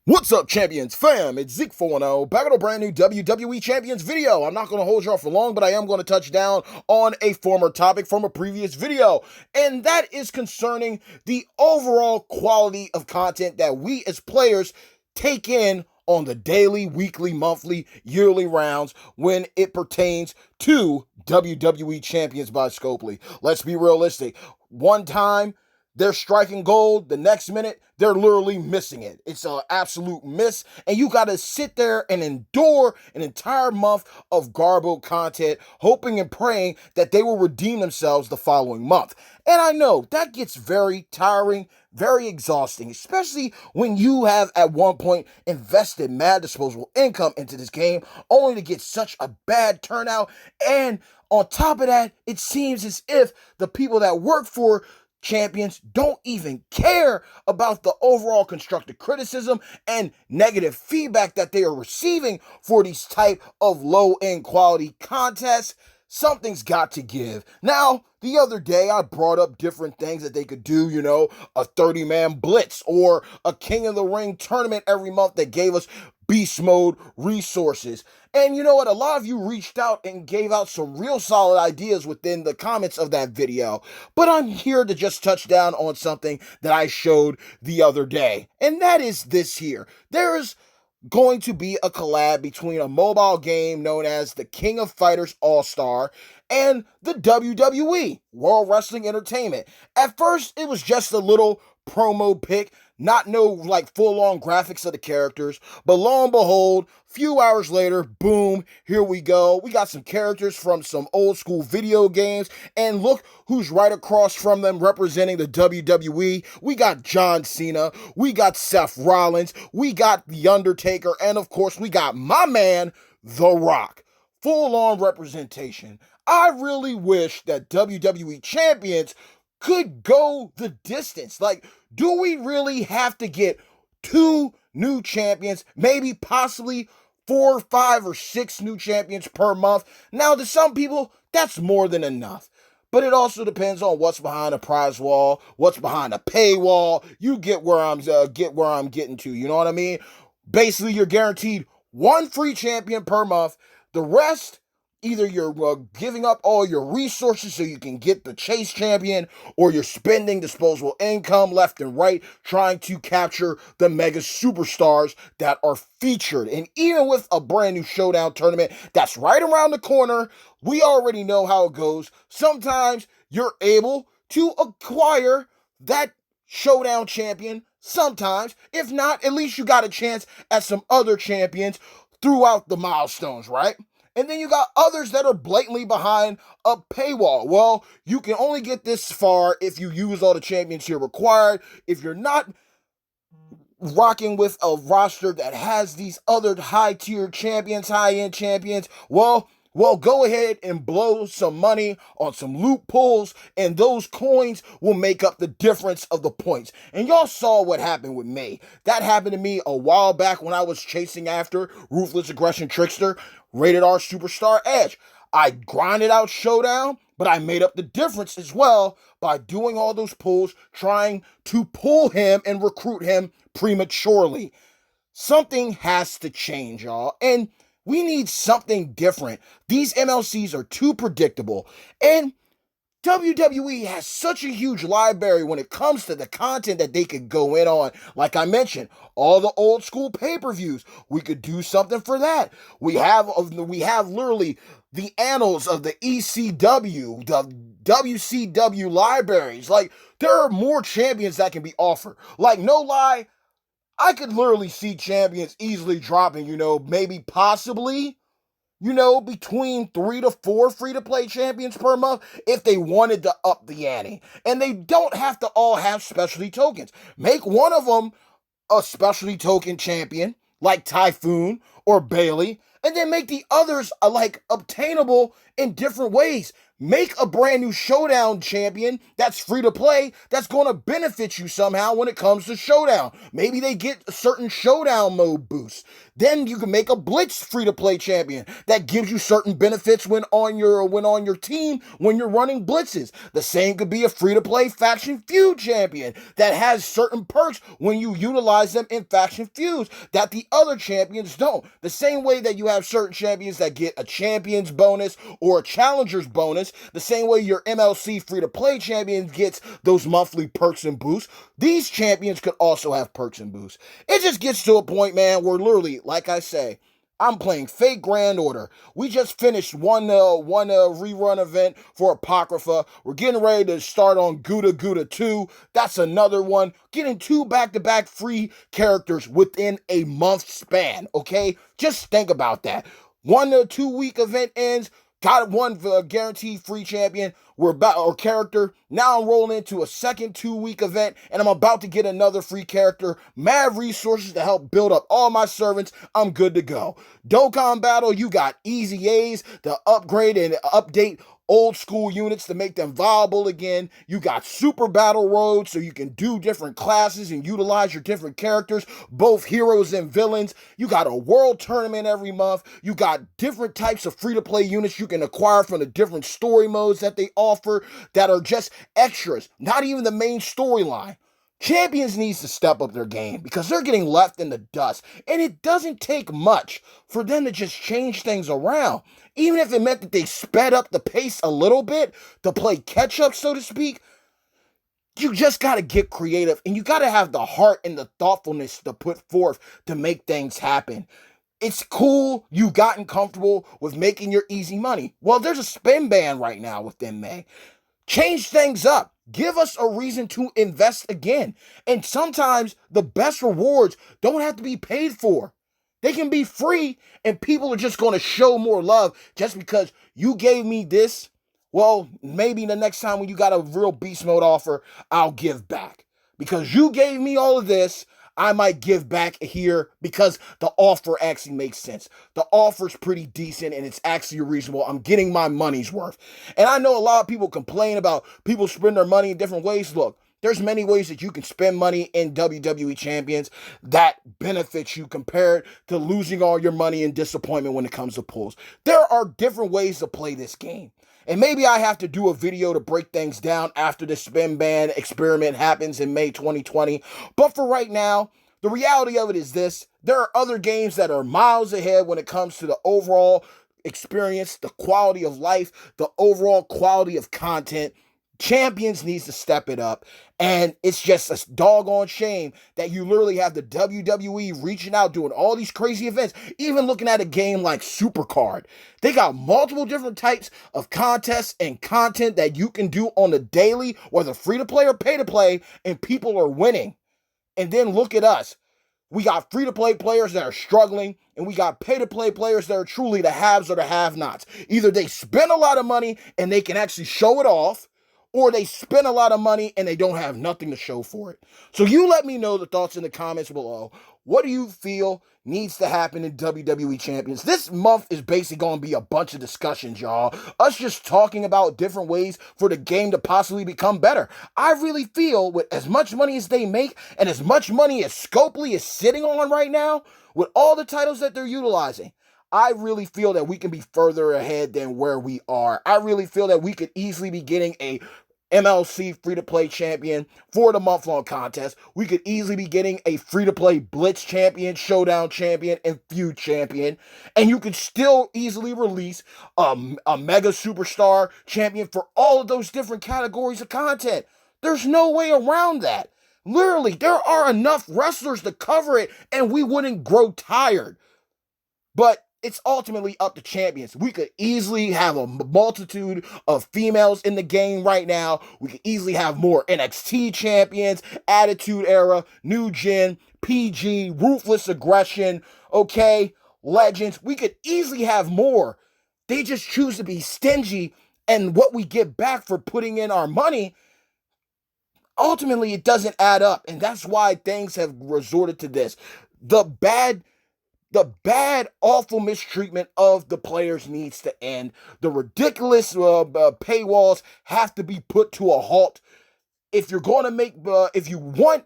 What's up, Champions fam? It's Z.E.K.E back with a brand new WWE Champions video. I'm not going to hold y'all for long, but I am going to touch down on a former topic from a previous video, and that is concerning the overall quality of content that we as players take in on the daily, weekly, monthly, yearly rounds when it pertains to WWE Champions by Z.E.K.E. Let's be realistic. One time, they're striking gold. The next minute, they're literally missing it. It's an absolute miss. And you got to sit there and endure an entire month of garbled content, hoping and praying that they will redeem themselves the following month. And I know that gets very tiring, very exhausting, especially when you have at one point invested mad disposable income into this game, only to get such a bad turnout. And on top of that, it seems as if the people that work for Champions don't even care about the overall constructive criticism and negative feedback that they are receiving for these type of low-end quality contests. Something's got to give. Now, the other day I brought up different things that they could do, a 30-man blitz or a King of the Ring tournament every month that gave us beast mode resources. And you know what? A lot of you reached out and gave out some real solid ideas within the comments of that video. But I'm here to just touch down on something that I showed the other day. And that is this here. There's going to be a collab between a mobile game known as the King of Fighters All-Star and the WWE, World Wrestling Entertainment. At first, it was just a little promo pic, not no like full-on graphics of the characters, but lo and behold, few hours later, boom, here we go. We got some characters from some old school video games, and look who's right across from them representing the WWE. We got John Cena, we got Seth Rollins, we got The Undertaker, and of course, we got my man, The Rock. Full-on representation. I really wish that WWE Champions could go the distance. Like, do we really have to get 2 new champions, maybe possibly 4, 5, or 6 new champions per month? Now, to some people, that's more than enough. But it also depends on what's behind a prize wall, what's behind a paywall. You get where I'm getting to. You know what I mean? Basically, you're guaranteed 1 free champion per month. The rest, either you're giving up all your resources so you can get the chase champion, or you're spending disposable income left and right trying to capture the mega superstars that are featured. And even with a brand new showdown tournament that's right around the corner, we already know how it goes. Sometimes you're able to acquire that showdown champion. Sometimes, if not, at least you got a chance at some other champions throughout the milestones, right? And then you got others that are blatantly behind a paywall. Well, you can only get this far if you use all the champions here required. If you're not rocking with a roster that has these other high-tier champions, high-end champions, well, go ahead and blow some money on some loopholes, and those coins will make up the difference of the points. And y'all saw what happened with me. That happened to me a while back when I was chasing after Ruthless Aggression Trickster, Rated R Superstar Edge. I grinded out Showdown, but I made up the difference as well by doing all those pulls, trying to pull him and recruit him prematurely. Something has to change, y'all. And we need something different. These MLCs are too predictable. And WWE has such a huge library when it comes to the content that they could go in on. Like I mentioned, all the old school pay-per-views. We could do something for that. We have literally the annals of the ECW, the WCW libraries. Like, there are more champions that can be offered. Like, no lie, I could literally see champions easily dropping, maybe possibly, between 3 to 4 free-to-play champions per month if they wanted to up the ante. And they don't have to all have specialty tokens. Make one of them a specialty token champion, like Typhoon or Bailey, and then make the others, obtainable in different ways. Make a brand new Showdown champion that's free to play that's going to benefit you somehow when it comes to Showdown. Maybe they get a certain Showdown mode boost. Then you can make a Blitz free to play champion that gives you certain benefits when on your team when you're running blitzes. The same could be a free to play faction feud champion that has certain perks when you utilize them in faction feuds that the other champions don't. The same way that you have certain champions that get a champions bonus or a challengers bonus, the same way your MLC free to play champion gets those monthly perks and boosts, these champions could also have perks and boosts. It just gets to a point, man, where literally, like I say, I'm playing Fake Grand Order. We just finished one rerun event for Apocrypha. We're getting ready to start on Gouda Gouda 2. That's another one. Getting 2 back-to-back free characters within a month span, okay? Just think about that. 1 to 2 week event ends. Got one guaranteed free champion. We're about our character. Now I'm rolling into a second 2-week event, and I'm about to get another free character. Mad resources to help build up all my servants. I'm good to go. Dokkan Battle, you got easy A's to upgrade and update old school units to make them viable again. You got Super Battle Road so you can do different classes and utilize your different characters, both heroes and villains. You got a world tournament every month. You got different types of free-to-play units you can acquire from the different story modes that they offer that are just extras, not even the main storyline. Champions needs to step up their game because they're getting left in the dust, and it doesn't take much for them to just change things around. Even if it meant that they sped up the pace a little bit to play catch up, so to speak, you just got to get creative and you got to have the heart and the thoughtfulness to put forth to make things happen. It's cool you gotten comfortable with making your easy money. Well, there's a spin ban right now within May. Change things up. Give us a reason to invest again. And sometimes the best rewards don't have to be paid for. They can be free, and people are just going to show more love just because you gave me this. Well, maybe the next time when you got a real beast mode offer, I'll give back. Because you gave me all of this, I might give back here because the offer actually makes sense. The offer's pretty decent and it's actually reasonable. I'm getting my money's worth. And I know a lot of people complain about people spend their money in different ways. Look, there's many ways that you can spend money in WWE Champions that benefits you compared to losing all your money in disappointment when it comes to pulls. There are different ways to play this game. And maybe I have to do a video to break things down after the spin ban experiment happens in May 2020. But for right now, the reality of it is this. There are other games that are miles ahead when it comes to the overall experience, the quality of life, the overall quality of content. Champions needs to step it up. And it's just a doggone shame that you literally have the WWE reaching out, doing all these crazy events, even looking at a game like Supercard. They got multiple different types of contests and content that you can do on the daily, whether free to play or pay to play, and people are winning. And then look at us. We got free-to-play players that are struggling, and we got pay-to-play players that are truly the haves or the have-nots. Either they spend a lot of money and they can actually show it off, or they spend a lot of money and they don't have nothing to show for it. So you let me know the thoughts in the comments below. What do you feel needs to happen in WWE Champions? This month is basically going to be a bunch of discussions, y'all. Us just talking about different ways for the game to possibly become better. I really feel with as much money as they make and as much money as Scopely is sitting on right now, with all the titles that they're utilizing, I really feel that we can be further ahead than where we are. I really feel that we could easily be getting a MLC free-to-play champion for the month-long contest. We could easily be getting a free-to-play Blitz champion, Showdown champion, and Feud champion. And you could still easily release a Mega Superstar champion for all of those different categories of content. There's no way around that. Literally, there are enough wrestlers to cover it, and we wouldn't grow tired. But it's ultimately up to champions. We could easily have a multitude of females in the game right now. We could easily have more NXT champions, Attitude Era, New Gen, PG, Ruthless Aggression, okay, Legends. We could easily have more. They just choose to be stingy, and what we get back for putting in our money, ultimately it doesn't add up. And that's why things have resorted to this. The bad The bad, awful mistreatment of the players needs to end. The ridiculous paywalls have to be put to a halt. If you're going to if you want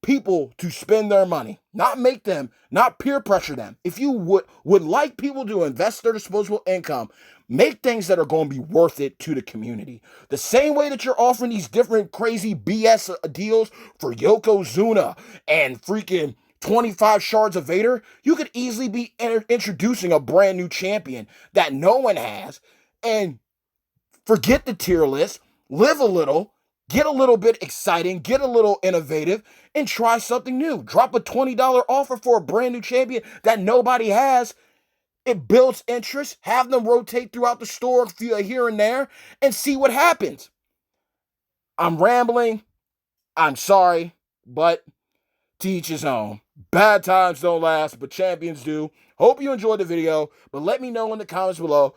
people to spend their money, not make them, not peer pressure them. If you would like people to invest their disposable income, make things that are going to be worth it to the community. The same way that you're offering these different crazy BS deals for Yokozuna and freaking 25 shards of Vader, you could easily be introducing a brand new champion that no one has, and forget the tier list, live a little, get a little bit exciting, get a little innovative, and try something new. Drop a $20 offer for a brand new champion that nobody has. It builds interest. Have them rotate throughout the store here and there and see what happens. I'm rambling. I'm sorry, but to each his own. Bad times don't last, but champions do. Hope you enjoyed the video, but let me know in the comments below.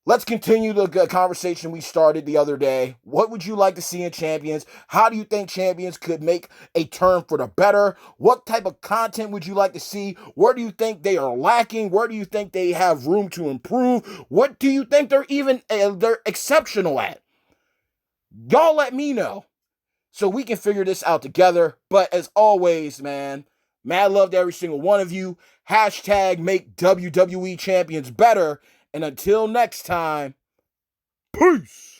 Let's continue the conversation we started the other day. What would you like to see in champions? How do you think champions could make a turn for the better? What type of content would you like to see? Where do you think they are lacking? Where do you think they have room to improve? What do you think they're exceptional at? Y'all let me know so we can figure this out together. But as always, man, mad love to every single one of you. Hashtag make WWE champions better. And until next time, peace.